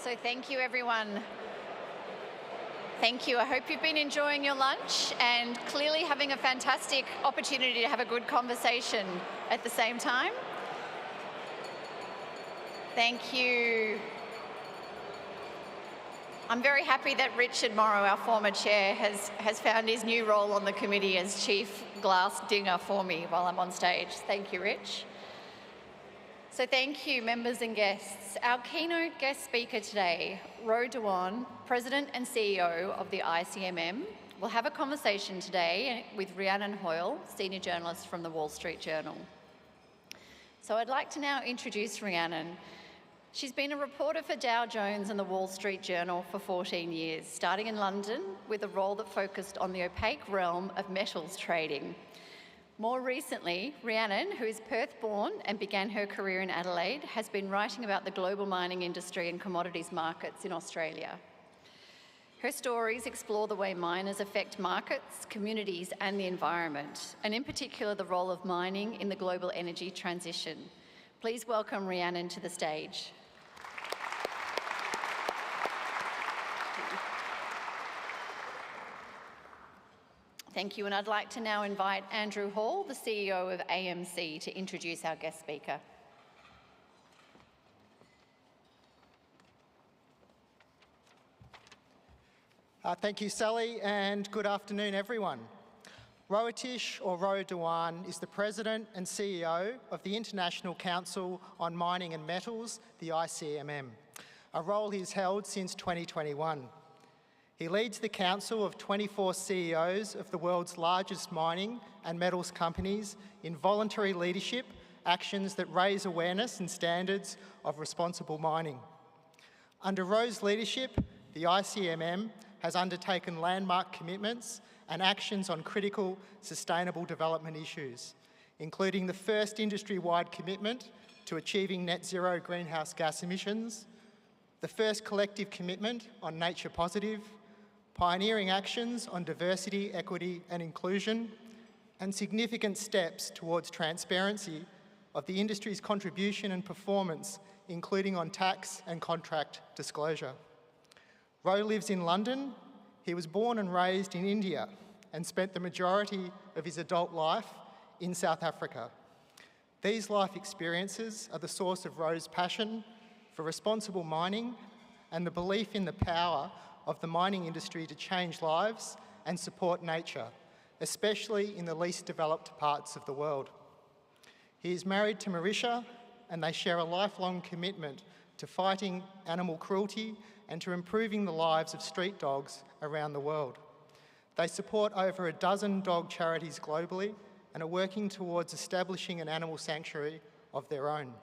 So thank you, everyone. Thank you. I hope you've been enjoying your lunch and clearly having a fantastic opportunity to have a good conversation at the same time. Thank you. I'm very happy that Richard Morrow, our former chair, has found his new role on the committee as chief glass dinger for me while I'm on stage. Thank you, Rich. So thank you, members and guests. Our keynote guest speaker today, Rohitesh Dhawan, President and CEO of the ICMM, will have a conversation today with Rhiannon Hoyle, senior journalist from the Wall Street Journal. So I'd like to now introduce Rhiannon. She's been a reporter for Dow Jones and the Wall Street Journal for 14 years, starting in London with a role that focused on the opaque realm of metals trading. More recently, Rhiannon, who is Perth-born and began her career in Adelaide, has been writing about the global mining industry and commodities markets in Australia. Her stories explore the way miners affect markets, communities and the environment, and in particular the role of mining in the global energy transition. Please welcome Rhiannon to the stage. Thank you, and I'd like to now invite Andrew Hall, the CEO of AMC, to introduce our guest speaker. Thank you, Sally, and good afternoon, everyone. Rohitesh, or Rohitesh Dhawan, is the President and CEO of the International Council on Mining and Metals, the ICMM, a role he's held since 2021. He leads the council of 24 CEOs of the world's largest mining and metals companies in voluntary leadership actions that raise awareness and standards of responsible mining. Under Ro's leadership, the ICMM has undertaken landmark commitments and actions on critical sustainable development issues, including the first industry-wide commitment to achieving net zero greenhouse gas emissions, the first collective commitment on nature positive, pioneering actions on diversity, equity and inclusion, and significant steps towards transparency of the industry's contribution and performance, including on tax and contract disclosure. Ro lives in London. He was born and raised in India and spent the majority of his adult life in South Africa. These life experiences are the source of Ro's passion for responsible mining and the belief in the power of the mining industry to change lives and support nature, especially in the least developed parts of the world. He is married to Marisha, and they share a lifelong commitment to fighting animal cruelty and to improving the lives of street dogs around the world. They support over a dozen dog charities globally and are working towards establishing an animal sanctuary of their own.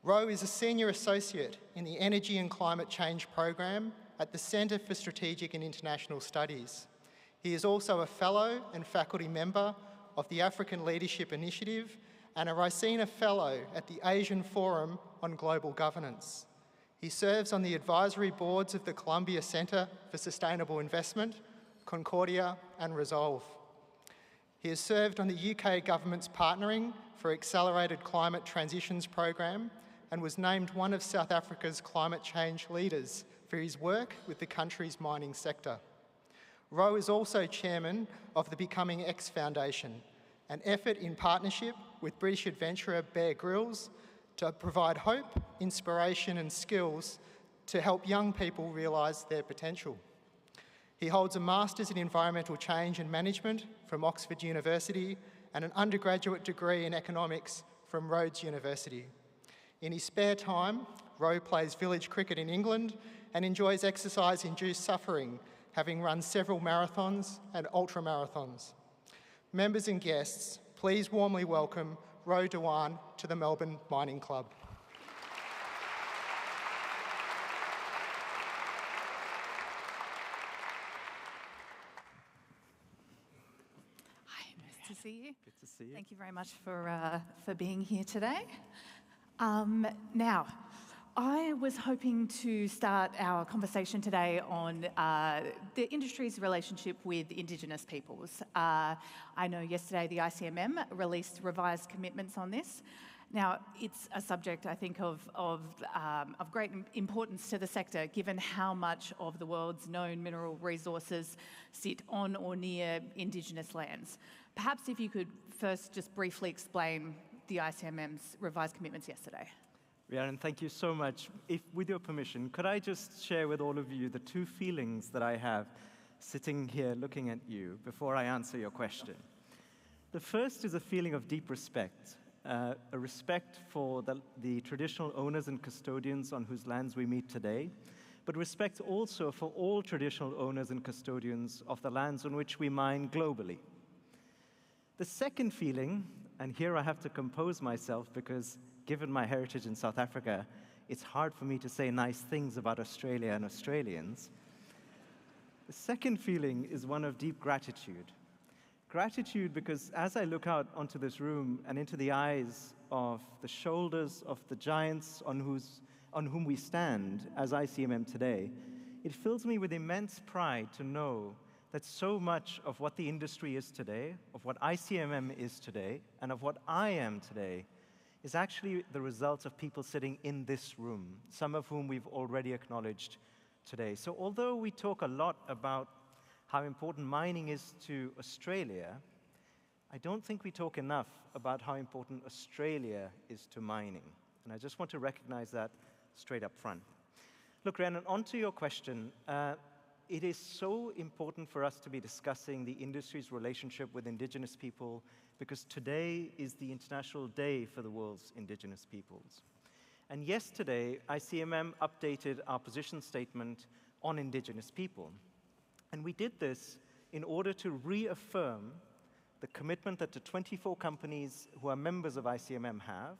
Ro is a senior associate in the Energy and Climate Change program at the Centre for Strategic and International Studies. He is also a fellow and faculty member of the African Leadership Initiative and a Ricina Fellow at the Asian Forum on Global Governance. He serves on the advisory boards of the Columbia Centre for Sustainable Investment, Concordia and Resolve. He has served on the UK government's Partnering for Accelerated Climate Transitions program and was named one of South Africa's climate change leaders for his work with the country's mining sector. Ro is also chairman of the Becoming X Foundation, an effort in partnership with British adventurer Bear Grylls to provide hope, inspiration and skills to help young people realise their potential. He holds a Master's in Environmental Change and Management from Oxford University and an undergraduate degree in Economics from Rhodes University. In his spare time, Ro plays village cricket in England and enjoys exercise-induced suffering, having run several marathons and ultramarathons. Members and guests, please warmly welcome Rohitesh Dhawan to the Melbourne Mining Club. Hi, nice to see you. Good to see you. Thank you very much for being here today. Now, I was hoping to start our conversation today on the industry's relationship with Indigenous peoples. I know yesterday the ICMM released revised commitments on this, Now, it's a subject, I think, of great importance to the sector, given how much of the world's known mineral resources sit on or near Indigenous lands. Perhaps if you could first just briefly explain the ICMM's revised commitments yesterday. Rhiannon, thank you so much. If, with your permission, could I just share with all of you the two feelings that I have sitting here looking at you before I answer your question? The first is a feeling of deep respect. A respect for the traditional owners and custodians on whose lands we meet today, but respect also for all traditional owners and custodians of the lands on which we mine globally. The second feeling, and here I have to compose myself because given my heritage in South Africa, it's hard for me to say nice things about Australia and Australians. The second feeling is one of deep gratitude. Gratitude because as I look out onto this room and into the eyes of the shoulders of the giants on whom we stand as ICMM today, it fills me with immense pride to know that so much of what the industry is today, of what ICMM is today, and of what I am today, is actually the result of people sitting in this room, some of whom we've already acknowledged today. So although we talk a lot about how important mining is to Australia, I don't think we talk enough about how important Australia is to mining. And I just want to recognize that straight up front. Look, Rhiannon, on to your question. It is so important for us to be discussing the industry's relationship with Indigenous people because today is the International Day for the world's Indigenous peoples. And yesterday, ICMM updated our position statement on Indigenous people. And we did this in order to reaffirm the commitment that the 24 companies who are members of ICMM have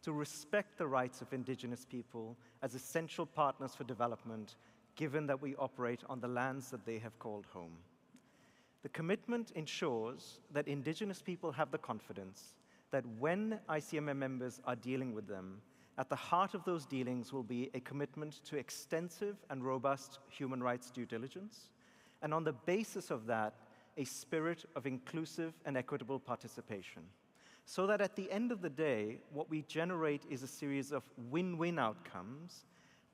to respect the rights of Indigenous people as essential partners for development, given that we operate on the lands that they have called home. The commitment ensures that Indigenous people have the confidence that when ICMM members are dealing with them, at the heart of those dealings will be a commitment to extensive and robust human rights due diligence, and on the basis of that, a spirit of inclusive and equitable participation. So that at the end of the day, what we generate is a series of win-win outcomes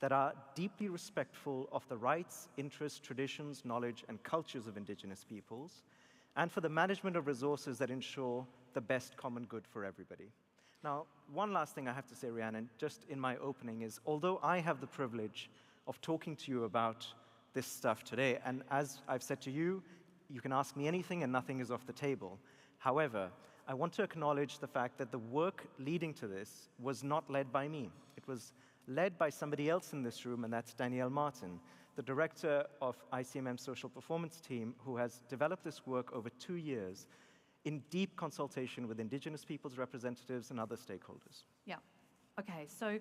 that are deeply respectful of the rights, interests, traditions, knowledge, and cultures of Indigenous peoples, and for the management of resources that ensure the best common good for everybody. Now, one last thing I have to say, Rhiannon, just in my opening is, although I have the privilege of talking to you about this stuff today, and as I've said to you, you can ask me anything and nothing is off the table. However, I want to acknowledge the fact that the work leading to this was not led by me. It was led by somebody else in this room, and that's Danielle Martin, the director of ICMM's social performance team, who has developed this work over 2 years in deep consultation with Indigenous peoples' representatives and other stakeholders. Yeah. Okay, so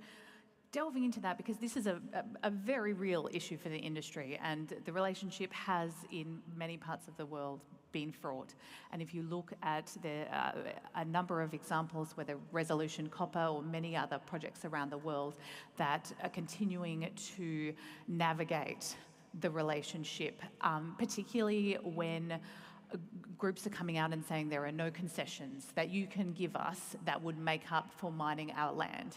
delving into that, because this is a very real issue for the industry, and the relationship has, in many parts of the world, been fraught. And if you look at a number of examples, whether Resolution Copper or many other projects around the world that are continuing to navigate the relationship, particularly when groups are coming out and saying there are no concessions that you can give us that would make up for mining our land.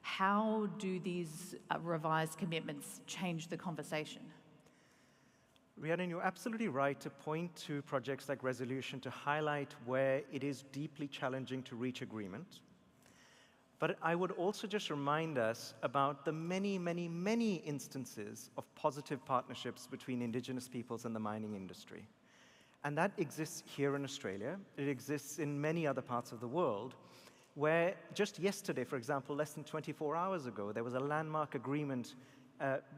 How do these revised commitments change the conversation? Rhiannon, you're absolutely right to point to projects like Resolution to highlight where it is deeply challenging to reach agreement. But I would also just remind us about the many, many, many instances of positive partnerships between Indigenous peoples and the mining industry. And that exists here in Australia. It exists in many other parts of the world, where just yesterday, for example, less than 24 hours ago, there was a landmark agreement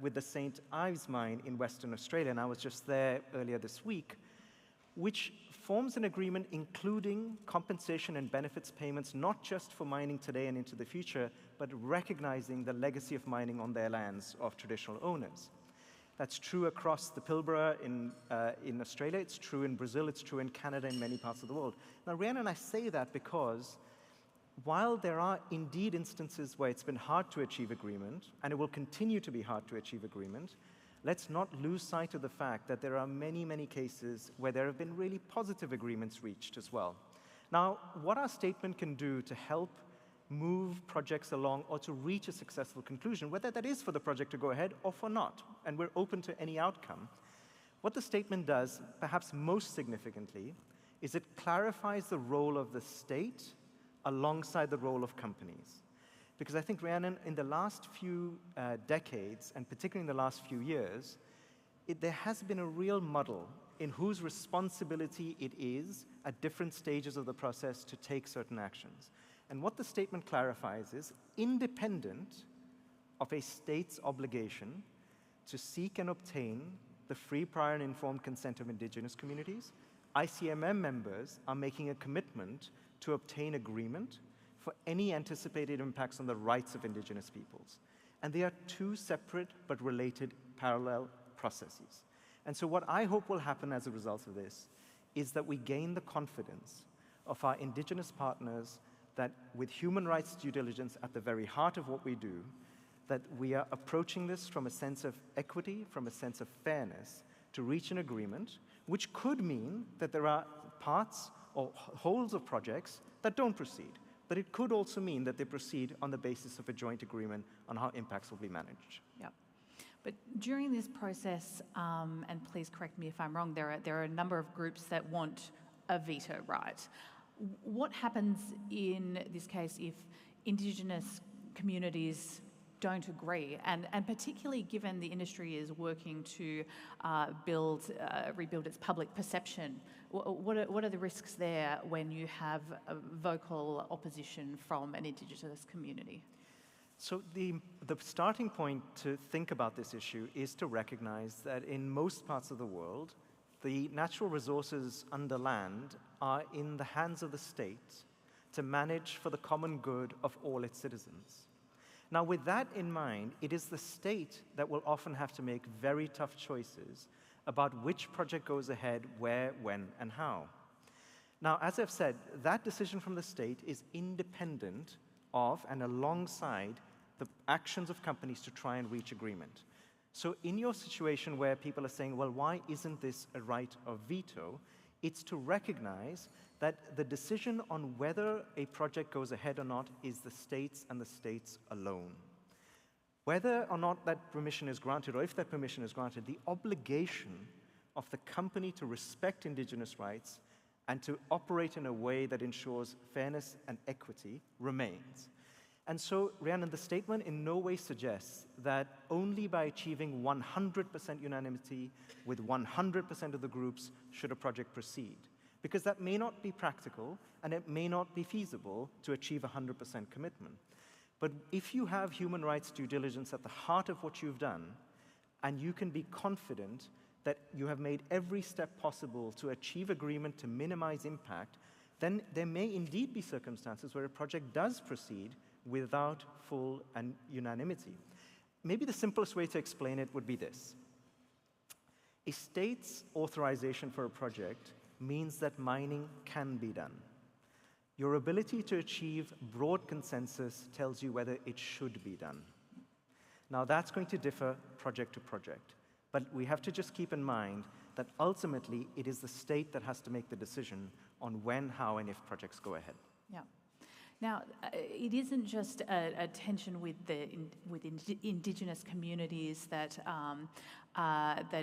with the St. Ives mine in Western Australia, and I was just there earlier this week, which forms an agreement including compensation and benefits payments, not just for mining today and into the future, but recognizing the legacy of mining on their lands of traditional owners. That's true across the Pilbara in Australia, it's true in Brazil, it's true in Canada, and many parts of the world. Now, Rhiannon, I say that because while there are indeed instances where it's been hard to achieve agreement, and it will continue to be hard to achieve agreement, let's not lose sight of the fact that there are many, many cases where there have been really positive agreements reached as well. Now, what our statement can do to help move projects along or to reach a successful conclusion, whether that is for the project to go ahead or for not. And we're open to any outcome. What the statement does, perhaps most significantly, is it clarifies the role of the state alongside the role of companies. Because I think, Rhiannon, in the last few decades, and particularly in the last few years, there has been a real muddle in whose responsibility it is at different stages of the process to take certain actions. And what the statement clarifies is, independent of a state's obligation to seek and obtain the free, prior, and informed consent of Indigenous communities, ICMM members are making a commitment to obtain agreement for any anticipated impacts on the rights of Indigenous peoples. And they are two separate but related parallel processes. And so what I hope will happen as a result of this is that we gain the confidence of our Indigenous partners that with human rights due diligence at the very heart of what we do, that we are approaching this from a sense of equity, from a sense of fairness, to reach an agreement, which could mean that there are parts or wholes of projects that don't proceed. But it could also mean that they proceed on the basis of a joint agreement on how impacts will be managed. Yeah. But during this process, and please correct me if I'm wrong, there are a number of groups that want a veto right. What happens in this case if Indigenous communities don't agree, and particularly given the industry is working to rebuild its public perception? What are the risks there when you have a vocal opposition from an Indigenous community? So the starting point to think about this issue is to recognize that in most parts of the world, the natural resources under land are in the hands of the state to manage for the common good of all its citizens. Now, with that in mind, it is the state that will often have to make very tough choices about which project goes ahead, where, when, and how. Now, as I've said, that decision from the state is independent of and alongside the actions of companies to try and reach agreement. So in your situation where people are saying, well, why isn't this a right of veto? It's to recognize that the decision on whether a project goes ahead or not is the state's and the state's alone. Whether or not that permission is granted, or if that permission is granted, the obligation of the company to respect Indigenous rights and to operate in a way that ensures fairness and equity remains. And so, Rhiannon, the statement in no way suggests that only by achieving 100% unanimity with 100% of the groups should a project proceed, because that may not be practical and it may not be feasible to achieve 100% commitment. But if you have human rights due diligence at the heart of what you've done, and you can be confident that you have made every step possible to achieve agreement to minimize impact, then there may indeed be circumstances where a project does proceed without full and unanimity. Maybe the simplest way to explain it would be this. A state's authorization for a project means that mining can be done. Your ability to achieve broad consensus tells you whether it should be done. Now, that's going to differ project to project, but we have to just keep in mind that ultimately it is the state that has to make the decision on when, how, and if projects go ahead. Yeah. Now, it isn't just a tension with Indigenous communities that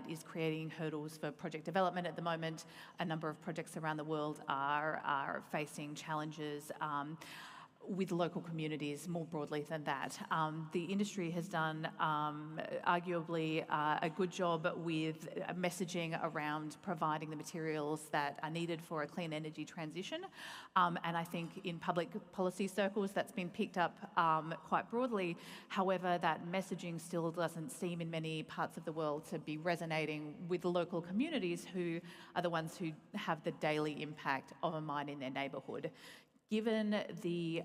is creating hurdles for project development at the moment. A number of projects around the world are facing challenges with local communities more broadly than that. The industry has done arguably a good job with messaging around providing the materials that are needed for a clean energy transition. And I think in public policy circles that's been picked up quite broadly. However, that messaging still doesn't seem in many parts of the world to be resonating with local communities who are the ones who have the daily impact of a mine in their neighbourhood. Given the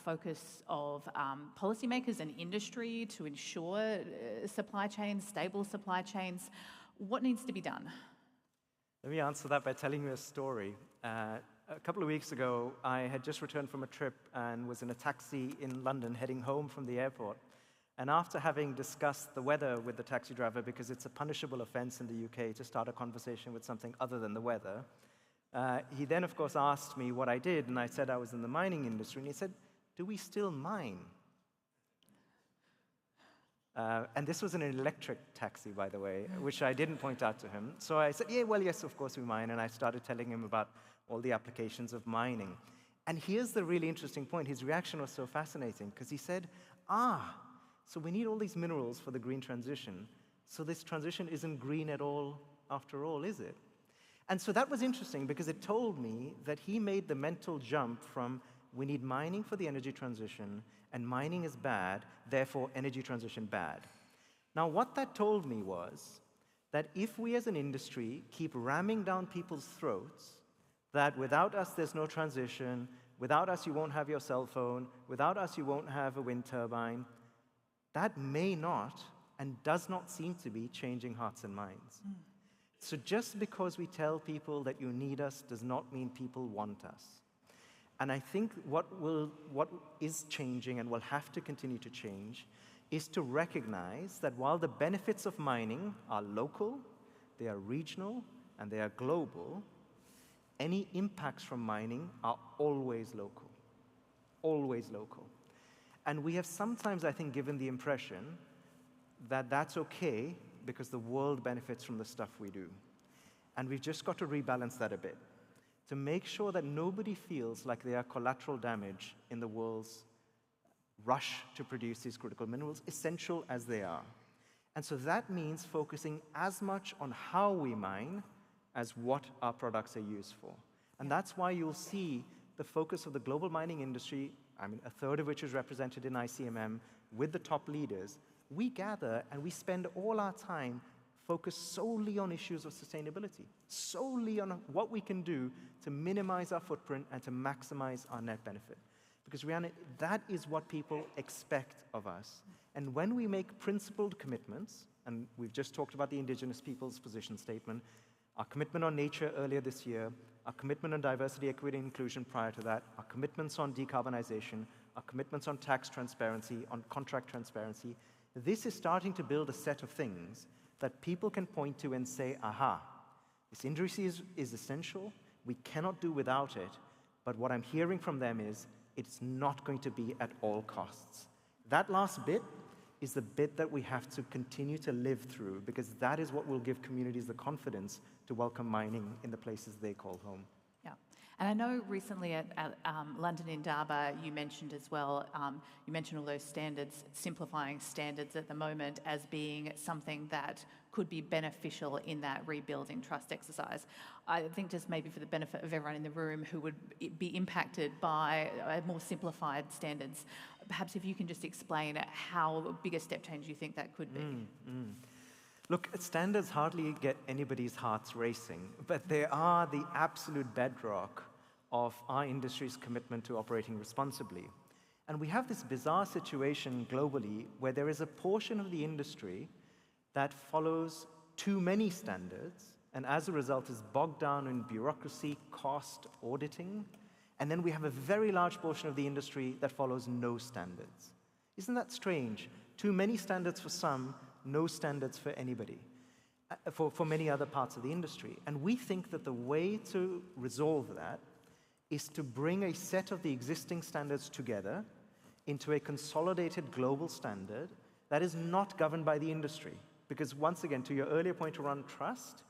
focus of policymakers and industry to ensure supply chains, stable supply chains, what needs to be done? Let me answer that by telling you a story. A couple of weeks ago, I had just returned from a trip and was in a taxi in London heading home from the airport. And after having discussed the weather with the taxi driver, because it's a punishable offense in the UK to start a conversation with something other than the weather, he then, of course, asked me what I did, and I said I was in the mining industry, and he said, do we still mine? And this was an electric taxi, by the way, which I didn't point out to him. So I said, yeah, well, yes, of course we mine. And I started telling him about all the applications of mining. And here's the really interesting point. His reaction was so fascinating, because he said, so we need all these minerals for the green transition. So this transition isn't green at all after all, is it? And so that was interesting, because it told me that he made the mental jump from we need mining for the energy transition, and mining is bad, therefore energy transition bad. Now, what that told me was that if we as an industry keep ramming down people's throats that without us there's no transition, without us you won't have your cell phone, without us you won't have a wind turbine, that may not and does not seem to be changing hearts and minds. So just because we tell people that you need us does not mean people want us. And I think what is changing and will have to continue to change is to recognize that while the benefits of mining are local, they are regional, and they are global, any impacts from mining are always local. Always local. And we have sometimes, I think, given the impression that that's okay because the world benefits from the stuff we do. And we've just got to rebalance that a bit to make sure that nobody feels like they are collateral damage in the world's rush to produce these critical minerals, essential as they are. And so that means focusing as much on how we mine as what our products are used for. And that's why you'll see the focus of the global mining industry, I mean, a third of which is represented in ICMM, with the top leaders. We gather and we spend all our time focused solely on issues of sustainability, solely on what we can do to minimize our footprint and to maximize our net benefit. Because Rhiannon, that is what people expect of us. And when we make principled commitments, and we've just talked about the Indigenous people's position statement, our commitment on nature earlier this year, our commitment on diversity, equity, and inclusion prior to that, our commitments on decarbonization, our commitments on tax transparency, on contract transparency, this is starting to build a set of things that people can point to and say, aha, this industry is essential, we cannot do without it, but what I'm hearing from them is it's not going to be at all costs. That last bit is the bit that we have to continue to live through, because that is what will give communities the confidence to welcome mining in the places they call home. Yeah, and I know recently at London Indaba you mentioned as well, you mentioned all those standards, simplifying standards at the moment as being something that could be beneficial in that rebuilding trust exercise. I think just maybe for the benefit of everyone in the room who would be impacted by more simplified standards, perhaps if you can just explain how big a step change you think that could be. Look, standards hardly get anybody's hearts racing, but they are the absolute bedrock of our industry's commitment to operating responsibly. And we have this bizarre situation globally where there is a portion of the industry that follows too many standards, and as a result is bogged down in bureaucracy, cost, auditing. And then we have a very large portion of the industry that follows no standards. Isn't that strange? Too many standards for some, no standards for anybody, for many other parts of the industry. And we think that the way to resolve that is to bring a set of the existing standards together into a consolidated global standard that is not governed by the industry. Because once again, to your earlier point around trust,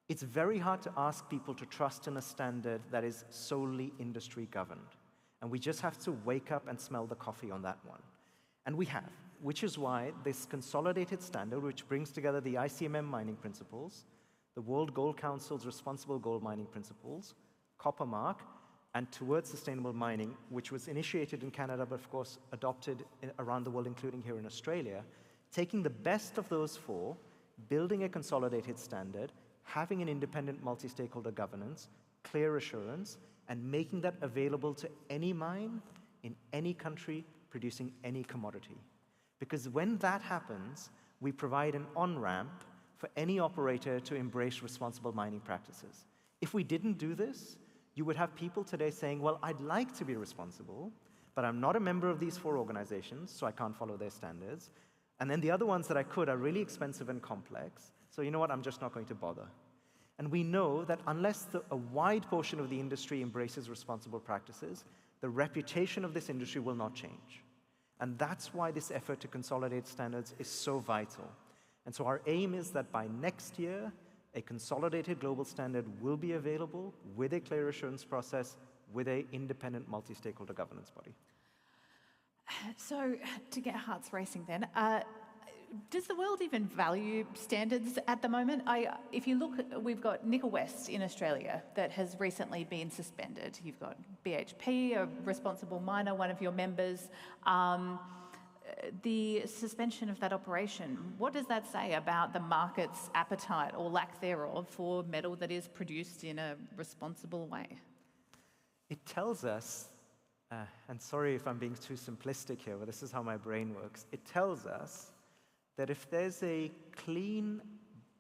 it's very hard to ask people to trust in a standard that is solely industry governed. And we just have to wake up and smell the coffee on that one. And we have, which is why this consolidated standard, which brings together the ICMM mining principles, the World Gold Council's responsible gold mining principles, Copper Mark, and Towards Sustainable Mining, which was initiated in Canada, but of course adopted around the world, including here in Australia, taking the best of those four, building a consolidated standard, having an independent multi-stakeholder governance, clear assurance, and making that available to any mine in any country producing any commodity. Because when that happens, we provide an on-ramp for any operator to embrace responsible mining practices. If we didn't do this, you would have people today saying, well, I'd like to be responsible, but I'm not a member of these four organizations, so I can't follow their standards. And then the other ones that I could are really expensive and complex, so you know what, I'm just not going to bother. And we know that unless a wide portion of the industry embraces responsible practices, the reputation of this industry will not change. And that's why this effort to consolidate standards is so vital. And so our aim is that by next year, a consolidated global standard will be available with a clear assurance process with an independent multi-stakeholder governance body. So, to get hearts racing then, does the world even value standards at the moment? If you look, we've got Nickel West in Australia that has recently been suspended. You've got BHP, a responsible miner, one of your members. The suspension of that operation, what does that say about the market's appetite or lack thereof for metal that is produced in a responsible way? It tells us, and sorry if I'm being too simplistic here, but this is how my brain works. It tells us that if there's a clean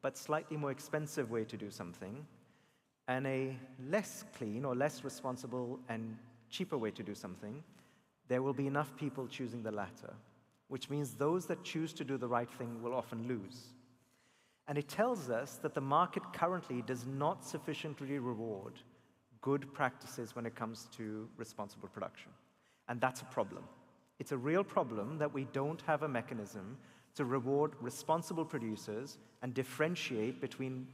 but slightly more expensive way to do something, and a less clean or less responsible and cheaper way to do something, there will be enough people choosing the latter, which means those that choose to do the right thing will often lose. And it tells us that the market currently does not sufficiently reward good practices when it comes to responsible production. And that's a problem. It's a real problem that we don't have a mechanism to reward responsible producers and differentiate between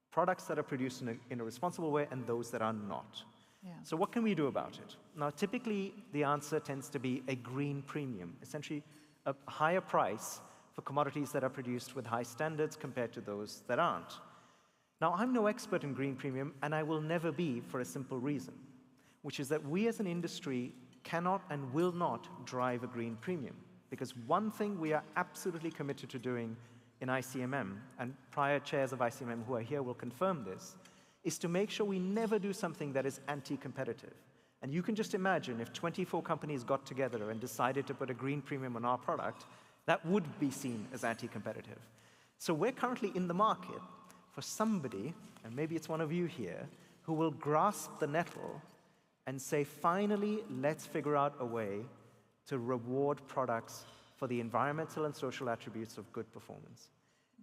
products that are produced in a responsible way and those that are not. Yeah. So what can we do about it? Now, typically, the answer tends to be a green premium, essentially a higher price for commodities that are produced with high standards compared to those that aren't. Now, I'm no expert in green premium, and I will never be for a simple reason, which is that we as an industry cannot and will not drive a green premium. Because one thing we are absolutely committed to doing in ICMM, and prior chairs of ICMM who are here will confirm this, is to make sure we never do something that is anti-competitive. And you can just imagine if 24 companies got together and decided to put a green premium on our product, that would be seen as anti-competitive. So we're currently in the market for somebody, and maybe it's one of you here, who will grasp the nettle and say, finally, let's figure out a way to reward products for the environmental and social attributes of good performance.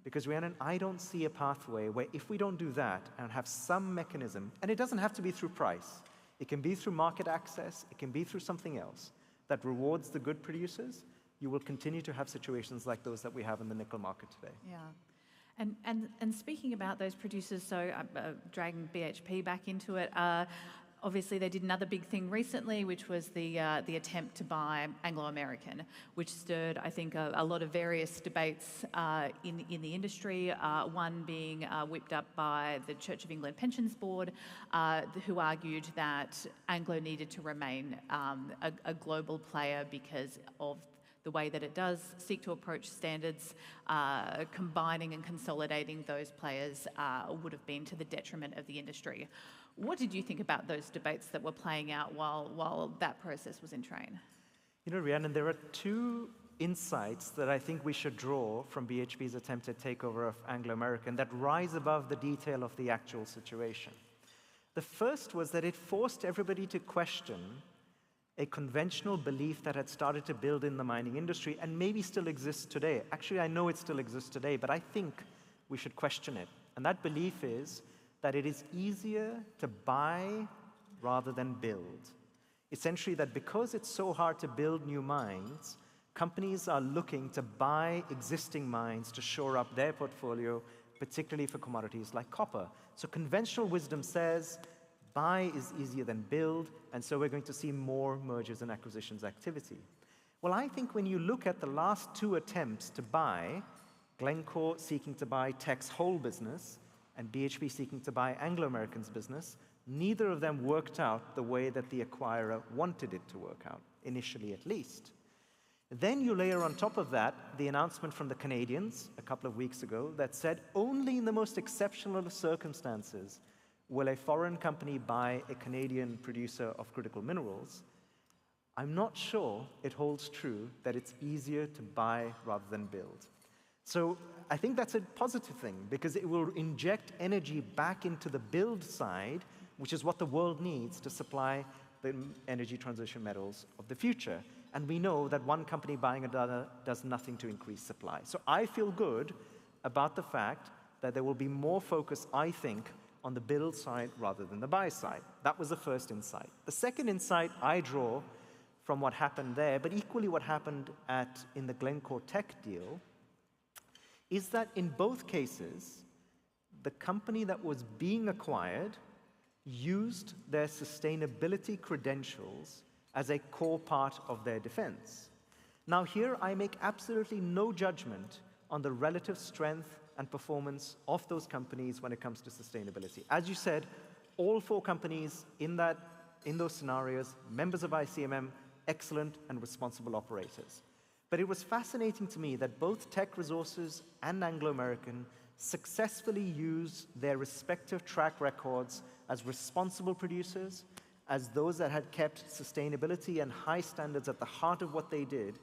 Because Rhiannon, I don't see a pathway where if we don't do that and have some mechanism, and it doesn't have to be through price, it can be through market access, it can be through something else that rewards the good producers, you will continue to have situations like those that we have in the nickel market today. Yeah. And speaking about those producers, so dragging BHP back into it, obviously they did another big thing recently, which was the attempt to buy Anglo American, which stirred, I think, a lot of various debates in the industry, one being whipped up by the Church of England Pensions Board, who argued that Anglo needed to remain a global player because of the way that it does seek to approach standards. Combining and consolidating those players would have been to the detriment of the industry. What did you think about those debates that were playing out while that process was in train? You know, Rhiannon, there are two insights that I think we should draw from BHP's attempted takeover of Anglo American that rise above the detail of the actual situation. The first was that it forced everybody to question a conventional belief that had started to build in the mining industry and maybe still exists today. Actually, I know it still exists today, but I think we should question it. And that belief is that it is easier to buy rather than build. Essentially, that because it's so hard to build new mines, companies are looking to buy existing mines to shore up their portfolio, particularly for commodities like copper. So conventional wisdom says buy is easier than build, and so we're going to see more mergers and acquisitions activity. Well, I think when you look at the last two attempts to buy, Glencore seeking to buy Teck's whole business, and BHP seeking to buy Anglo American's business, neither of them worked out the way that the acquirer wanted it to work out, initially at least. Then you layer on top of that the announcement from the Canadians a couple of weeks ago that said only in the most exceptional of circumstances will a foreign company buy a Canadian producer of critical minerals. I'm not sure it holds true that it's easier to buy rather than build. So I think that's a positive thing because it will inject energy back into the build side, which is what the world needs to supply the energy transition metals of the future. And we know that one company buying another does nothing to increase supply. So I feel good about the fact that there will be more focus, I think, on the build side rather than the buy side. That was the first insight. The second insight I draw from what happened there, but equally what happened in the Glencore Tech deal, is that in both cases, the company that was being acquired used their sustainability credentials as a core part of their defense. Now here I make absolutely no judgment on the relative strength and performance of those companies when it comes to sustainability. As you said, all four companies in those scenarios, members of ICMM, excellent and responsible operators. But it was fascinating to me that both Teck Resources and Anglo American successfully used their respective track records as responsible producers, as those that had kept sustainability and high standards at the heart of what they did,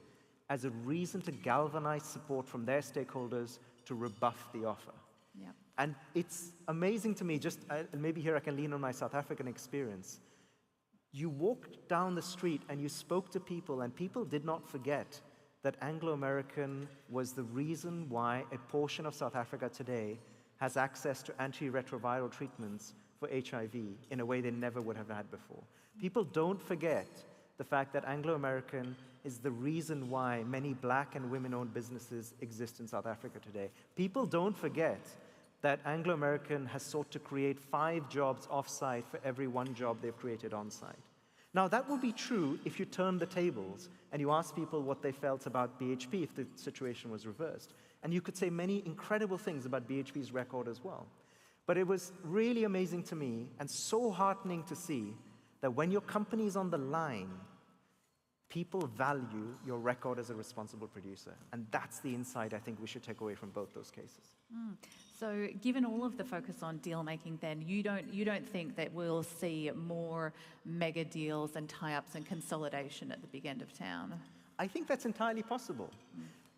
as a reason to galvanize support from their stakeholders to rebuff the offer. Yeah. And it's amazing to me, maybe here I can lean on my South African experience. You walked down the street and you spoke to people, and people did not forget that Anglo American was the reason why a portion of South Africa today has access to antiretroviral treatments for HIV in a way they never would have had before. People don't forget the fact that Anglo American is the reason why many black and women-owned businesses exist in South Africa today. People don't forget that Anglo American has sought to create 5 jobs off-site for every 1 job they've created on-site. Now, that would be true if you turned the tables and you asked people what they felt about BHP if the situation was reversed. And you could say many incredible things about BHP's record as well. But it was really amazing to me and so heartening to see that when your company is on the line, people value your record as a responsible producer. And that's the insight I think we should take away from both those cases. So given all of the focus on deal making then, you don't think that we'll see more mega deals and tie-ups and consolidation at the big end of town? I think that's entirely possible.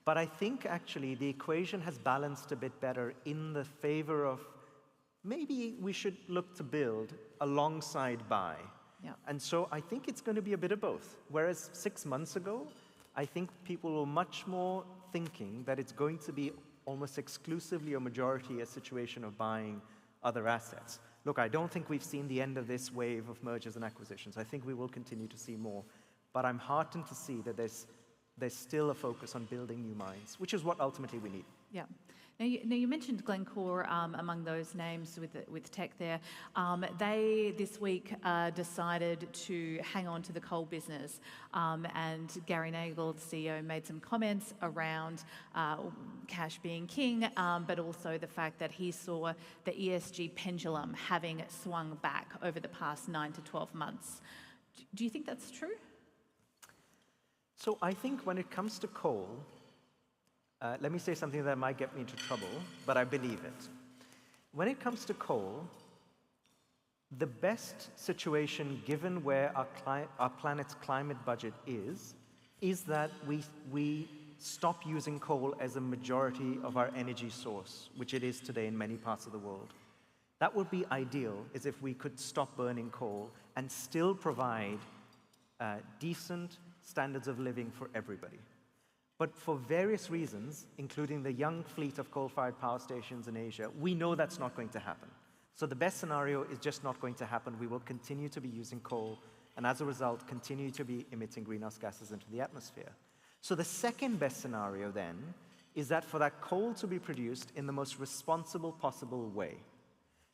But I think actually the equation has balanced a bit better in the favor of maybe we should look to build alongside buy. Yeah. And so I think it's going to be a bit of both. Whereas 6 months ago, I think people were much more thinking that it's going to be almost exclusively or majority a situation of buying other assets. Look, I don't think we've seen the end of this wave of mergers and acquisitions. I think we will continue to see more. But I'm heartened to see that there's still a focus on building new mines, which is what ultimately we need. Yeah. Now you mentioned Glencore among those names with Teck there. They this week decided to hang on to the coal business, and Gary Nagle, the CEO, made some comments around cash being king, but also the fact that he saw the ESG pendulum having swung back over the past 9 to 12 months. Do you think that's true? So I think when it comes to coal, let me say something that might get me into trouble, but I believe it. When it comes to coal, the best situation, given where our planet's climate budget is that we stop using coal as a majority of our energy source, which it is today in many parts of the world. That would be ideal, is if we could stop burning coal and still provide decent standards of living for everybody. But for various reasons, including the young fleet of coal-fired power stations in Asia, we know that's not going to happen. So the best scenario is just not going to happen. We will continue to be using coal, and as a result, continue to be emitting greenhouse gases into the atmosphere. So the second best scenario then is that for that coal to be produced in the most responsible possible way,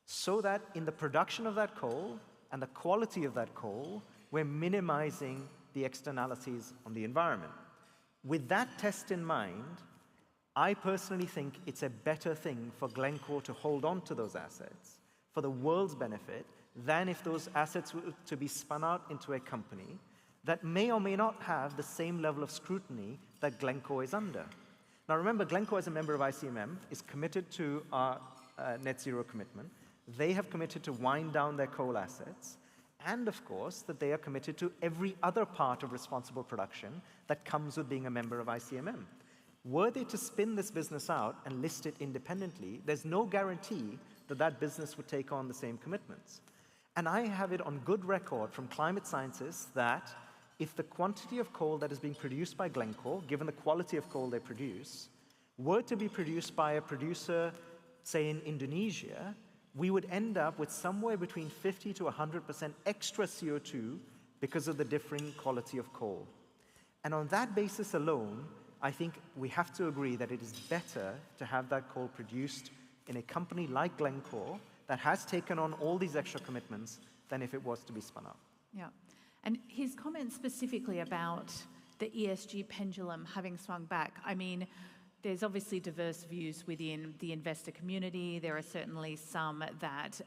so that in the production of that coal and the quality of that coal, we're minimizing the externalities on the environment. With that test in mind, I personally think it's a better thing for Glencore to hold on to those assets for the world's benefit than if those assets were to be spun out into a company that may or may not have the same level of scrutiny that Glencore is under. Now remember, Glencore as a member of ICMM is committed to our net zero commitment. They have committed to wind down their coal assets. And of course, that they are committed to every other part of responsible production that comes with being a member of ICMM. Were they to spin this business out and list it independently, there's no guarantee that that business would take on the same commitments. And I have it on good record from climate scientists that if the quantity of coal that is being produced by Glencore, given the quality of coal they produce, were to be produced by a producer say in Indonesia, we would end up with somewhere between 50 to 100% extra CO2 because of the differing quality of coal. And on that basis alone, I think we have to agree that it is better to have that coal produced in a company like Glencore that has taken on all these extra commitments than if it was to be spun out. Yeah. And his comment specifically about the ESG pendulum having swung back, I mean, there's obviously diverse views within the investor community. There are certainly some that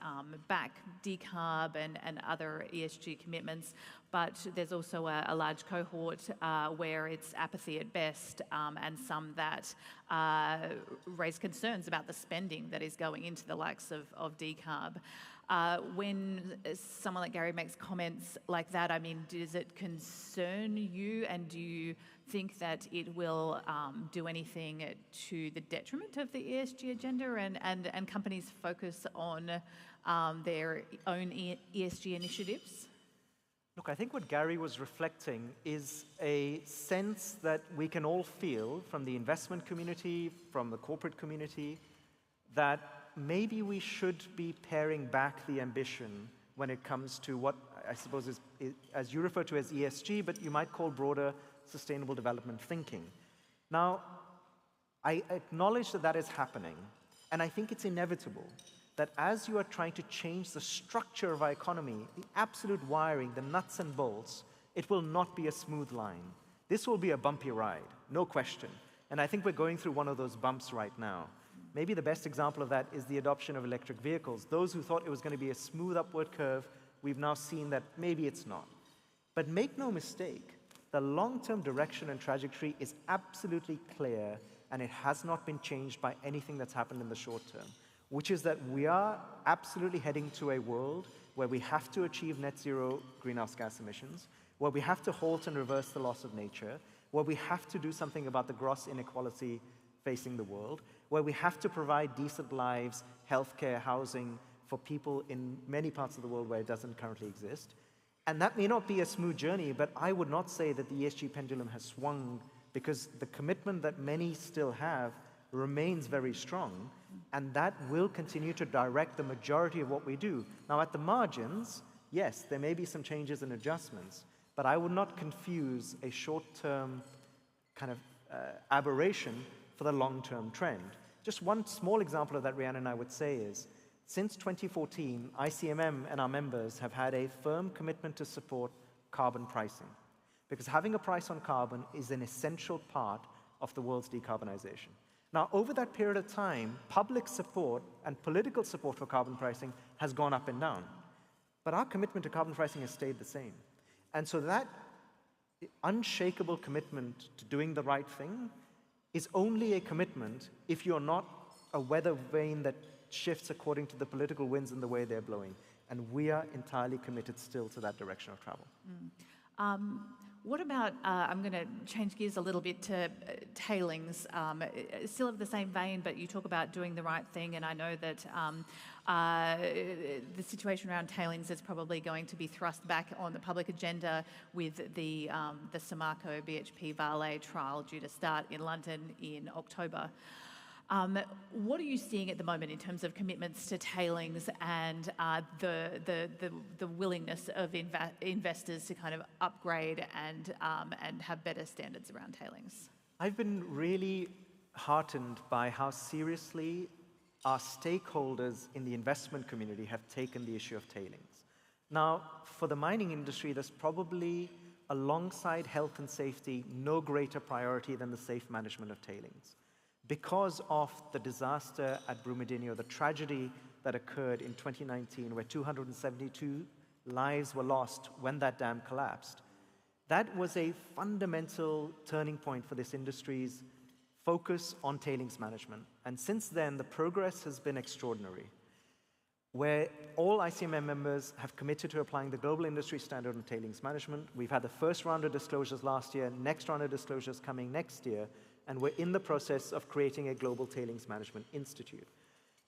back decarb and other ESG commitments, but there's also a large cohort where it's apathy at best, and some that raise concerns about the spending that is going into the likes of decarb. When someone like Gary makes comments like that, I mean, does it concern you, and do you think that it will do anything to the detriment of the ESG agenda and companies' focus on their own ESG initiatives? Look, I think what Gary was reflecting is a sense that we can all feel from the investment community, from the corporate community, that maybe we should be paring back the ambition when it comes to what I suppose is as you refer to as ESG, but you might call broader sustainable development thinking. Now, I acknowledge that that is happening, and I think it's inevitable that as you are trying to change the structure of our economy, the absolute wiring, the nuts and bolts, it will not be a smooth line. This will be a bumpy ride, no question. And I think we're going through one of those bumps right now. Maybe the best example of that is the adoption of electric vehicles. Those who thought it was going to be a smooth upward curve, we've now seen that maybe it's not. But make no mistake, the long-term direction and trajectory is absolutely clear, and it has not been changed by anything that's happened in the short term, which is that we are absolutely heading to a world where we have to achieve net zero greenhouse gas emissions, where we have to halt and reverse the loss of nature, where we have to do something about the gross inequality facing the world, where we have to provide decent lives, healthcare, housing for people in many parts of the world where it doesn't currently exist. And that may not be a smooth journey, but I would not say that the ESG pendulum has swung, because the commitment that many still have remains very strong, and that will continue to direct the majority of what we do. Now, at the margins, yes, there may be some changes and adjustments, but I would not confuse a short-term kind of aberration for the long-term trend. Just one small example of that, Rhiannon, I would say is, since 2014, ICMM and our members have had a firm commitment to support carbon pricing, because having a price on carbon is an essential part of the world's decarbonization. Now, over that period of time, public support and political support for carbon pricing has gone up and down. But our commitment to carbon pricing has stayed the same. And so that unshakable commitment to doing the right thing is only a commitment if you're not a weather vane that shifts according to the political winds and the way they're blowing. And we are entirely committed still to that direction of travel. What about, I'm going to change gears a little bit to tailings, still of the same vein, but you talk about doing the right thing, and I know that the situation around tailings is probably going to be thrust back on the public agenda with the Samarco BHP Vale trial due to start in London in October. What are you seeing at the moment in terms of commitments to tailings and the willingness of investors to kind of upgrade and have better standards around tailings? I've been really heartened by how seriously our stakeholders in the investment community have taken the issue of tailings. Now, for the mining industry, there's probably, alongside health and safety, no greater priority than the safe management of tailings. Because of the disaster at Brumadinho, the tragedy that occurred in 2019, where 272 lives were lost when that dam collapsed, that was a fundamental turning point for this industry's focus on tailings management. And since then, the progress has been extraordinary, where all ICMM members have committed to applying the global industry standard on tailings management. We've had the first round of disclosures last year, next round of disclosures coming next year, and we're in the process of creating a global tailings management institute.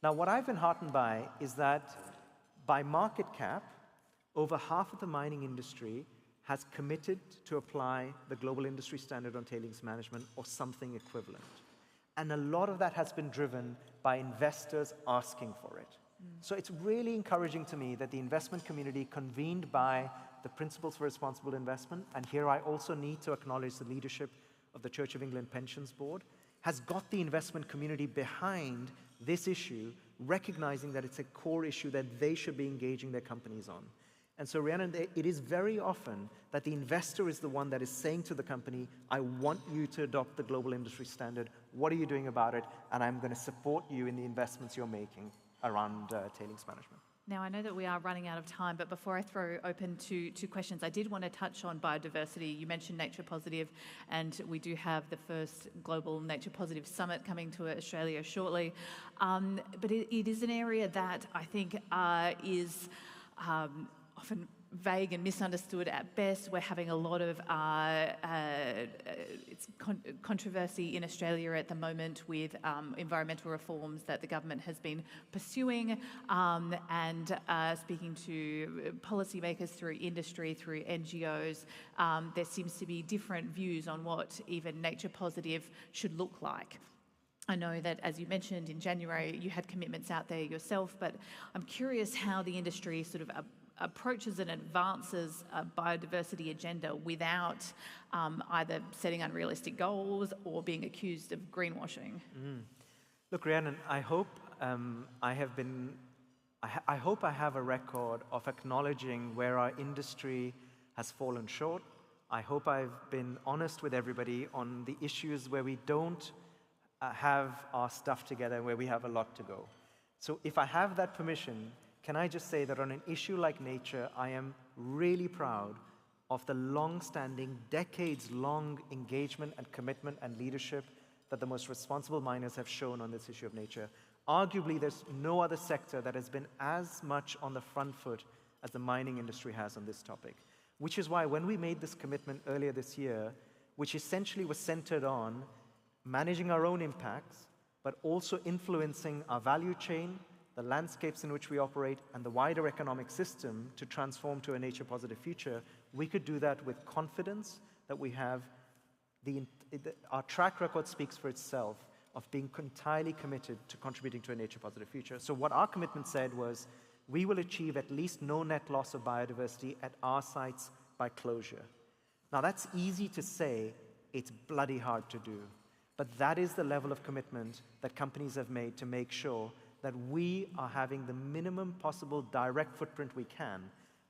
Now, what I've been heartened by is that by market cap, over half of the mining industry has committed to apply the global industry standard on tailings management or something equivalent. And a lot of that has been driven by investors asking for it. So it's really encouraging to me that the investment community, convened by the Principles for Responsible Investment, and here I also need to acknowledge the leadership of the Church of England Pensions Board, has got the investment community behind this issue, recognizing that it's a core issue that they should be engaging their companies on. And so, Rhiannon, it is very often that the investor is the one that is saying to the company, I want you to adopt the global industry standard. What are you doing about it? And I'm going to support you in the investments you're making around tailings management. Now, I know that we are running out of time, but before I throw open to questions, I did want to touch on biodiversity. You mentioned Nature Positive, and we do have the first Global Nature Positive Summit coming to Australia shortly. But it is an area that I think is often vague and misunderstood at best. We're having a lot of controversy in Australia at the moment with environmental reforms that the government has been pursuing, and speaking to policymakers through industry, through NGOs, there seems to be different views on what even nature positive should look like. I know that, as you mentioned, in January you had commitments out there yourself, but I'm curious how the industry sort of approaches and advances a biodiversity agenda without either setting unrealistic goals or being accused of greenwashing. Look, Rhiannon, I hope I have a record of acknowledging where our industry has fallen short. I hope I've been honest with everybody on the issues where we don't have our stuff together, where we have a lot to go. So if I have that permission, can I just say that on an issue like nature, I am really proud of the long-standing, decades-long engagement and commitment and leadership that the most responsible miners have shown on this issue of nature. Arguably, there's no other sector that has been as much on the front foot as the mining industry has on this topic, which is why when we made this commitment earlier this year, which essentially was centered on managing our own impacts, but also influencing our value chain, the landscapes in which we operate, and the wider economic system to transform to a nature-positive future, we could do that with confidence that we have our track record speaks for itself of being entirely committed to contributing to a nature-positive future. So what our commitment said was, we will achieve at least no net loss of biodiversity at our sites by closure. Now that's easy to say, it's bloody hard to do. But that is the level of commitment that companies have made to make sure that we are having the minimum possible direct footprint we can,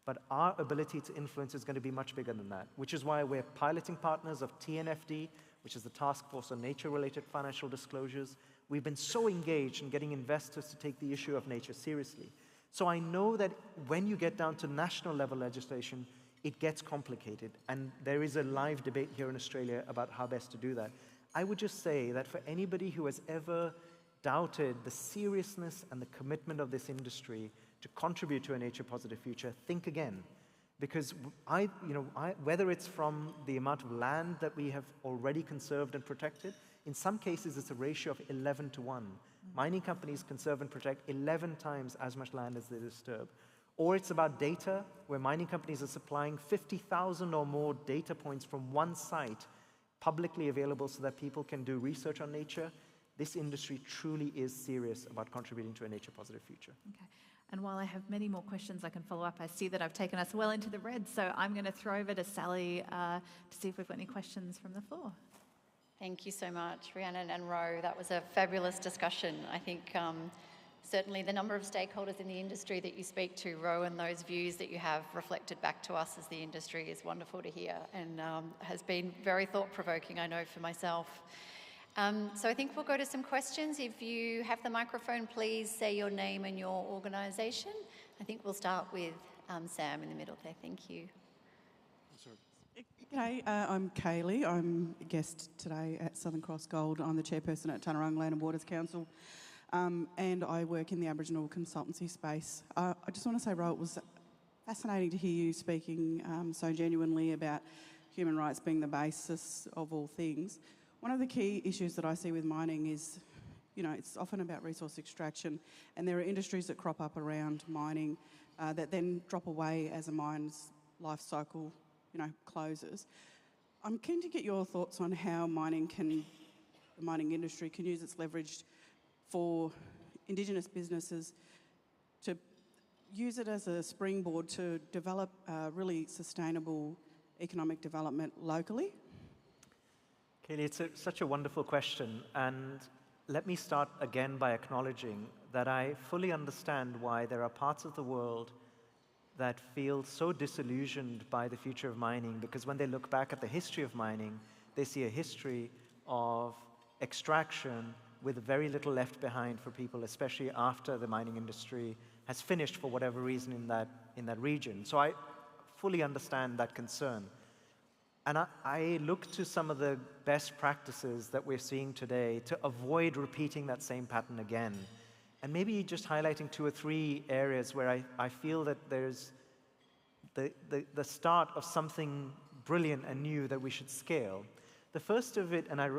but our ability to influence is going to be much bigger than that, which is why we're piloting partners of TNFD, which is the Task Force on Nature-Related Financial Disclosures. We've been so engaged in getting investors to take the issue of nature seriously. So I know that when you get down to national level legislation, it gets complicated, and there is a live debate here in Australia about how best to do that. I would just say that for anybody who has ever doubted the seriousness and the commitment of this industry to contribute to a nature-positive future, think again. Because whether it's from the amount of land that we have already conserved and protected, in some cases it's a ratio of 11 to 1. Mining companies conserve and protect 11 times as much land as they disturb. Or it's about data, where mining companies are supplying 50,000 or more data points from one site publicly available so that people can do research on nature. This industry truly is serious about contributing to a nature-positive future. Okay. And while I have many more questions I can follow up, I see that I've taken us well into the red, so I'm going to throw over to Sally to see if we've got any questions from the floor. Thank you so much, Rhiannon and Ro. That was a fabulous discussion. I think certainly the number of stakeholders in the industry that you speak to, Ro, and those views that you have reflected back to us as the industry is wonderful to hear, and has been very thought-provoking, I know, for myself. So I think we'll go to some questions. If you have the microphone, please say your name and your organisation. I think we'll start with Sam in the middle there. Thank you. G'day, I'm Kaylee. I'm a guest today at Southern Cross Gold. I'm the chairperson at Tailings Land and Waters Council, and I work in the Aboriginal consultancy space. I just want to say, Ro, it was fascinating to hear you speaking so genuinely about human rights being the basis of all things. One of the key issues that I see with mining is, it's often about resource extraction, and there are industries that crop up around mining that then drop away as a mine's life cycle, closes. I'm keen to get your thoughts on how mining can the mining industry can use its leverage for Indigenous businesses to use it as a springboard to develop really sustainable economic development locally? Kaylee, it's such a wonderful question, and let me start again by acknowledging that I fully understand why there are parts of the world that feel so disillusioned by the future of mining, because when they look back at the history of mining, they see a history of extraction with very little left behind for people, especially after the mining industry has finished for whatever reason in that region. So I fully understand that concern. And I look to some of the best practices that we're seeing today to avoid repeating that same pattern again. And maybe just highlighting 2 or 3 areas where I feel that there's the start of something brilliant and new that we should scale. The first of it, and I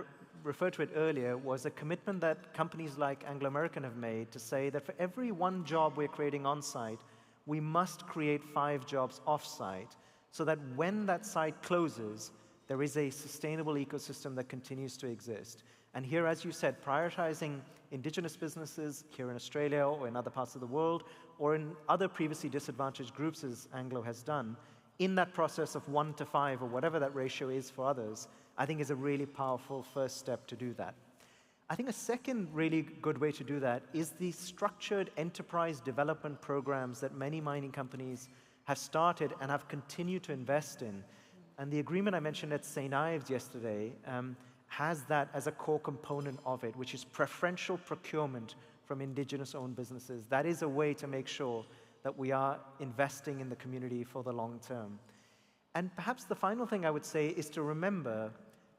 referred to it earlier, was a commitment that companies like Anglo American have made to say that for every 1 job we're creating on-site, we must create 5 jobs off-site, so that when that site closes, there is a sustainable ecosystem that continues to exist. And here, as you said, prioritizing Indigenous businesses here in Australia or in other parts of the world, or in other previously disadvantaged groups, as Anglo has done, in that process of 1 to 5, or whatever that ratio is for others, I think is a really powerful first step to do that. I think a second really good way to do that is the structured enterprise development programs that many mining companies have started and have continued to invest in. And the agreement I mentioned at St. Ives yesterday has that as a core component of it, which is preferential procurement from Indigenous-owned businesses. That is a way to make sure that we are investing in the community for the long term. And perhaps the final thing I would say is to remember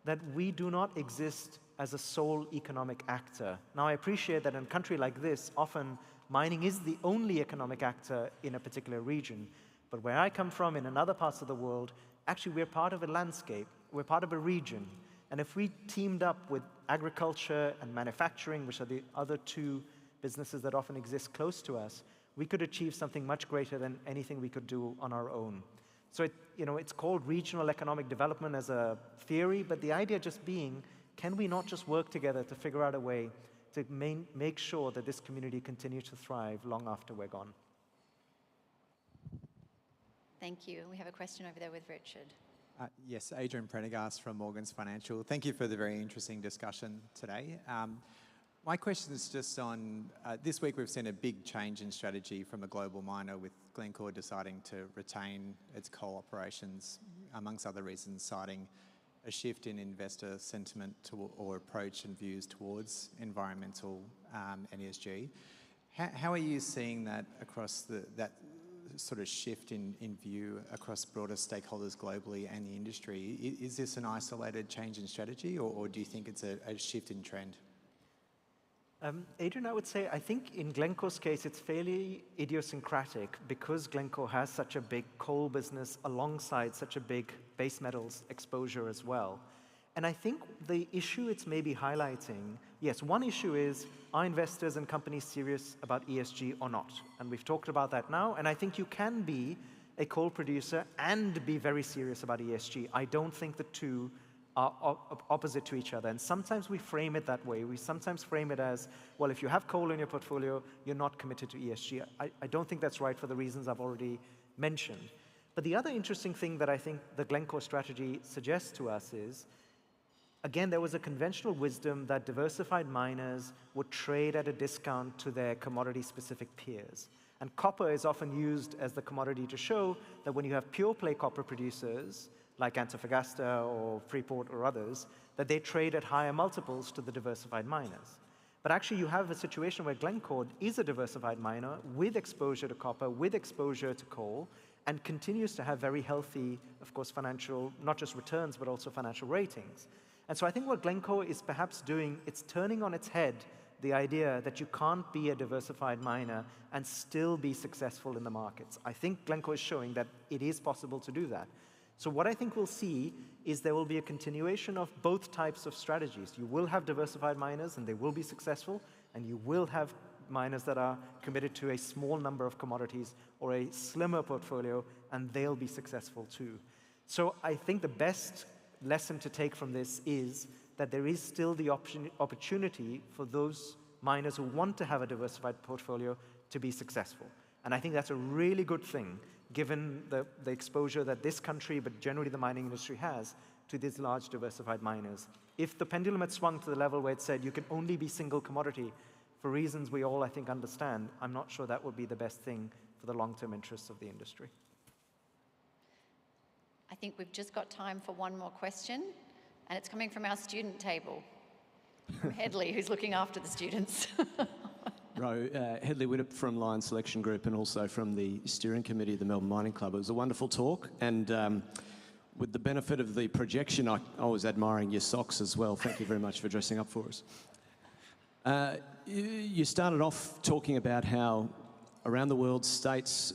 that we do not exist as a sole economic actor. Now, I appreciate that in a country like this, often mining is the only economic actor in a particular region. But where I come from, in other parts of the world, actually we're part of a landscape, we're part of a region. And if we teamed up with agriculture and manufacturing, which are the other 2 businesses that often exist close to us, we could achieve something much greater than anything we could do on our own. So it's called regional economic development as a theory, but the idea just being, can we not just work together to figure out a way to make sure that this community continues to thrive long after we're gone? Thank you. We have a question over there with Richard. Yes, Adrian Prendergast from Morgans Financial. Thank you for the very interesting discussion today. My question is just on, this week we've seen a big change in strategy from a global miner, with Glencore deciding to retain its coal operations, amongst other reasons, citing a shift in investor sentiment or approach and views towards environmental and ESG. How are you seeing that across that sort of shift in view across broader stakeholders globally and the industry? Is this an isolated change in strategy, or do you think it's a shift in trend? Adrian, I would say, I think in Glencore's case, it's fairly idiosyncratic because Glencore has such a big coal business alongside such a big base metals exposure as well. And I think the issue it's maybe highlighting, yes, one issue is, are investors and companies serious about ESG or not? And we've talked about that now, and I think you can be a coal producer and be very serious about ESG. I don't think the two are opposite to each other. And sometimes we frame it that way. We sometimes frame it as, well, if you have coal in your portfolio, you're not committed to ESG. I don't think that's right for the reasons I've already mentioned. But the other interesting thing that I think the Glencore strategy suggests to us is, again, there was a conventional wisdom that diversified miners would trade at a discount to their commodity-specific peers. And copper is often used as the commodity to show that when you have pure-play copper producers, like Antofagasta or Freeport or others, that they trade at higher multiples to the diversified miners. But actually you have a situation where Glencore is a diversified miner with exposure to copper, with exposure to coal, and continues to have very healthy, of course, financial, not just returns, but also financial ratings. And so I think what Glencore is perhaps doing, it's turning on its head the idea that you can't be a diversified miner and still be successful in the markets. I think Glencore is showing that it is possible to do that. So what I think we'll see is there will be a continuation of both types of strategies. You will have diversified miners and they will be successful, and you will have miners that are committed to a small number of commodities or a slimmer portfolio, and they'll be successful too. So I think the best lesson to take from this is that there is still the opportunity for those miners who want to have a diversified portfolio to be successful. And I think that's a really good thing, given the exposure that this country, but generally the mining industry has, to these large diversified miners. If the pendulum had swung to the level where it said you can only be single commodity for reasons we all, I think, understand, I'm not sure that would be the best thing for the long-term interests of the industry. I think we've just got time for one more question, and it's coming from our student table, from Hedley, who's looking after the students. Hedley Widdop from Lion Selection Group and also from the steering committee of the Melbourne Mining Club. It was a wonderful talk, and with the benefit of the projection, I was admiring your socks as well. Thank you very much for dressing up for us. You started off talking about how around the world states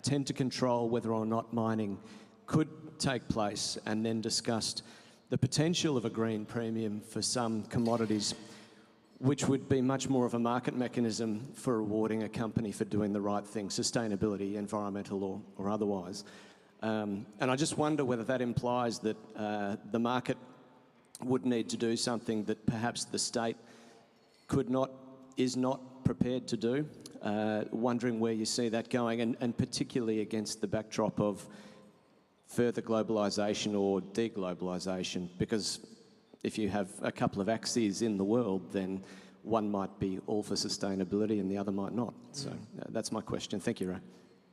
tend to control whether or not mining could take place, and then discussed the potential of a green premium for some commodities, which would be much more of a market mechanism for rewarding a company for doing the right thing, sustainability, environmental or otherwise. And I just wonder whether that implies that the market would need to do something that perhaps the state is not prepared to do. Wondering where you see that going, and particularly against the backdrop of further globalisation or deglobalisation, because if you have a couple of axes in the world, then one might be all for sustainability and the other might not. So that's my question. Thank you, Ray.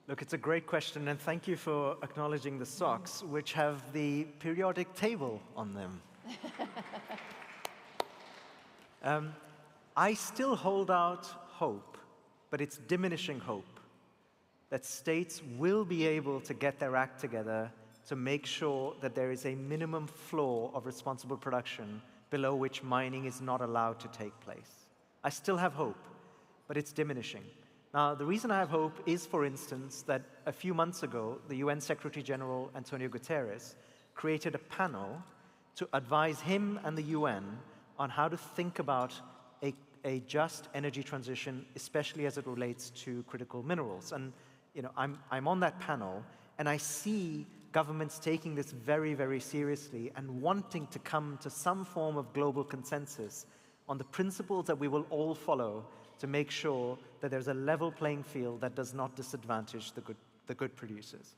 Look, it's a great question, and thank you for acknowledging the socks, which have the periodic table on them. I still hold out hope, but it's diminishing hope, that states will be able to get their act together to make sure that there is a minimum floor of responsible production below which mining is not allowed to take place. I still have hope, but it's diminishing. Now, the reason I have hope is, for instance, that a few months ago, the UN Secretary General, Antonio Guterres, created a panel to advise him and the UN on how to think about a just energy transition, especially as it relates to critical minerals. And I'm on that panel, and I see governments taking this very, very seriously and wanting to come to some form of global consensus on the principles that we will all follow to make sure that there's a level playing field that does not disadvantage the good producers.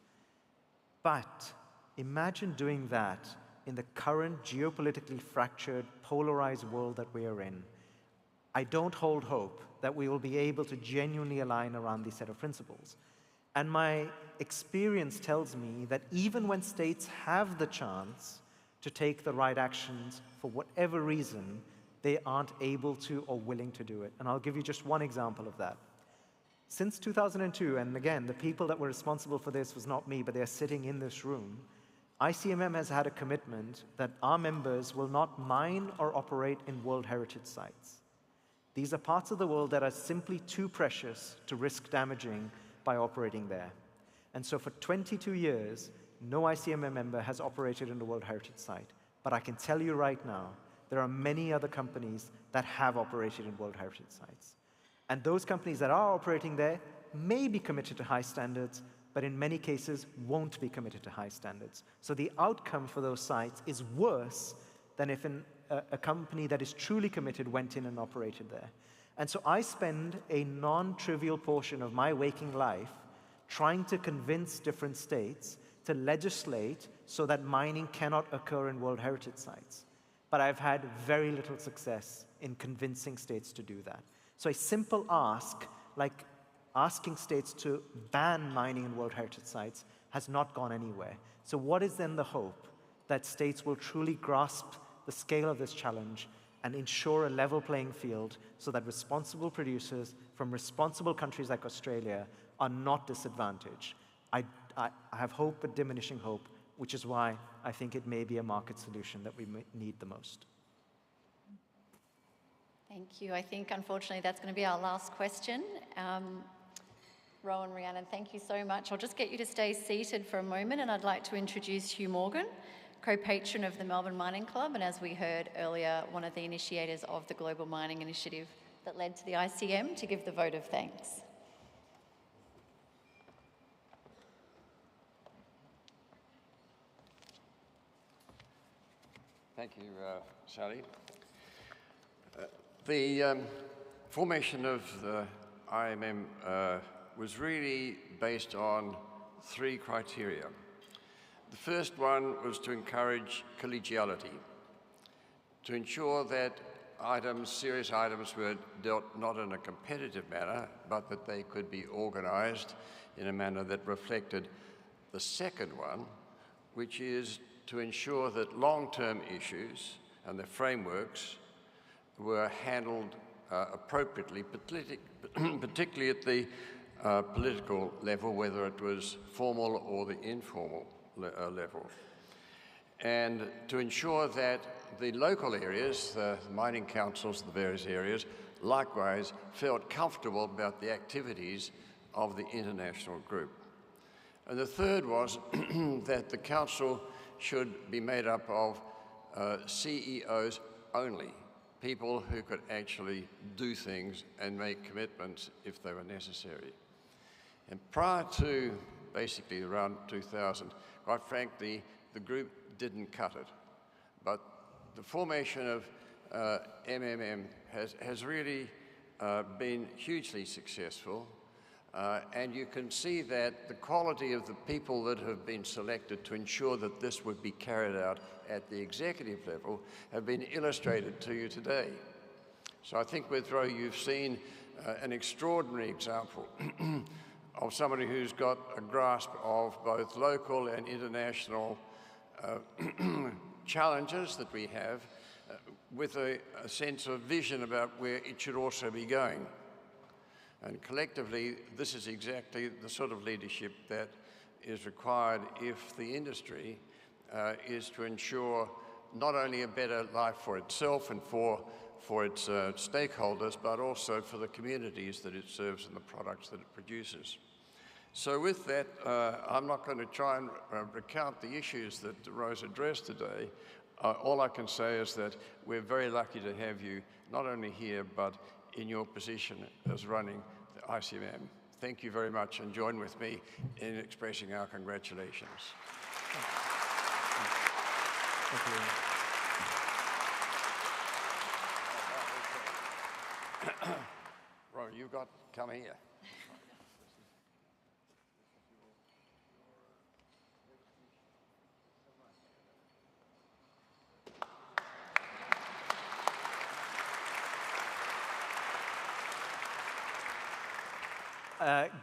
But imagine doing that in the current geopolitically fractured, polarized world that we are in. I don't hold hope that we will be able to genuinely align around these set of principles. And my experience tells me that even when states have the chance to take the right actions, for whatever reason, they aren't able to or willing to do it. And I'll give you just one example of that. Since 2002, and again, the people that were responsible for this was not me, but they're sitting in this room, ICMM has had a commitment that our members will not mine or operate in World Heritage sites. These are parts of the world that are simply too precious to risk damaging by operating there. And so for 22 years, no ICMM member has operated in a World Heritage site. But I can tell you right now, there are many other companies that have operated in World Heritage sites. And those companies that are operating there may be committed to high standards, but in many cases won't be committed to high standards. So the outcome for those sites is worse than if a company that is truly committed went in and operated there. And so I spend a non-trivial portion of my waking life trying to convince different states to legislate so that mining cannot occur in World Heritage sites. But I've had very little success in convincing states to do that. So a simple ask, like asking states to ban mining in World Heritage sites, has not gone anywhere. So what is then the hope? That states will truly grasp the scale of this challenge and ensure a level playing field so that responsible producers from responsible countries like Australia are not disadvantaged. I have hope, but diminishing hope, which is why I think it may be a market solution that we need the most. Thank you. I think, unfortunately, that's going to be our last question. Rowan, Rhiannon, thank you so much. I'll just get you to stay seated for a moment, and I'd like to introduce Hugh Morgan, co-patron of the Melbourne Mining Club, and as we heard earlier, one of the initiators of the Global Mining Initiative that led to the ICM, to give the vote of thanks. Thank you, Sally. The formation of the IMM was really based on 3 criteria. The first one was to encourage collegiality, to ensure that serious items were dealt not in a competitive manner, but that they could be organised in a manner that reflected the second one, which is to ensure that long-term issues and their frameworks were handled appropriately, particularly at the political level, whether it was formal or the informal level. And to ensure that the local areas, the mining councils of the various areas, likewise felt comfortable about the activities of the international group. And the third was that the council should be made up of CEOs only, people who could actually do things and make commitments if they were necessary. And prior to basically around 2000, quite frankly, the group didn't cut it. But the formation of MMM has really been hugely successful. And you can see that the quality of the people that have been selected to ensure that this would be carried out at the executive level have been illustrated to you today. So I think with Ro, you've seen an extraordinary example of somebody who's got a grasp of both local and international challenges that we have with a sense of vision about where it should also be going. And collectively, this is exactly the sort of leadership that is required if the industry is to ensure not only a better life for itself and for its stakeholders, but also for the communities that it serves and the products that it produces. So with that, I'm not going to try and recount the issues that Rose addressed today. All I can say is that we're very lucky to have you not only here, but in your position as running the ICMM. Thank you very much, and join with me in expressing our congratulations. Thank you. Ro, you've got to come here.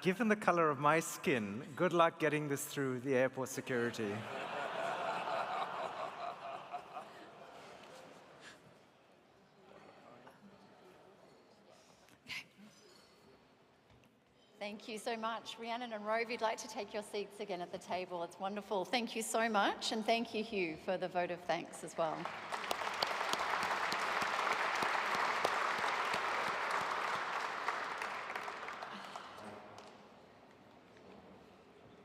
Given the color of my skin, good luck getting this through the airport security. Thank you so much. Rhiannon and Rove, you'd like to take your seats again at the table. It's wonderful. Thank you so much, and thank you, Hugh, for the vote of thanks as well.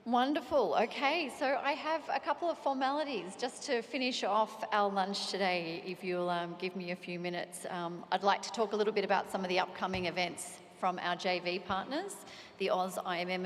Wonderful. Okay, so I have a couple of formalities just to finish off our lunch today, if you'll give me a few minutes. I'd like to talk a little bit about some of the upcoming events from our JV partners, the Oz IMM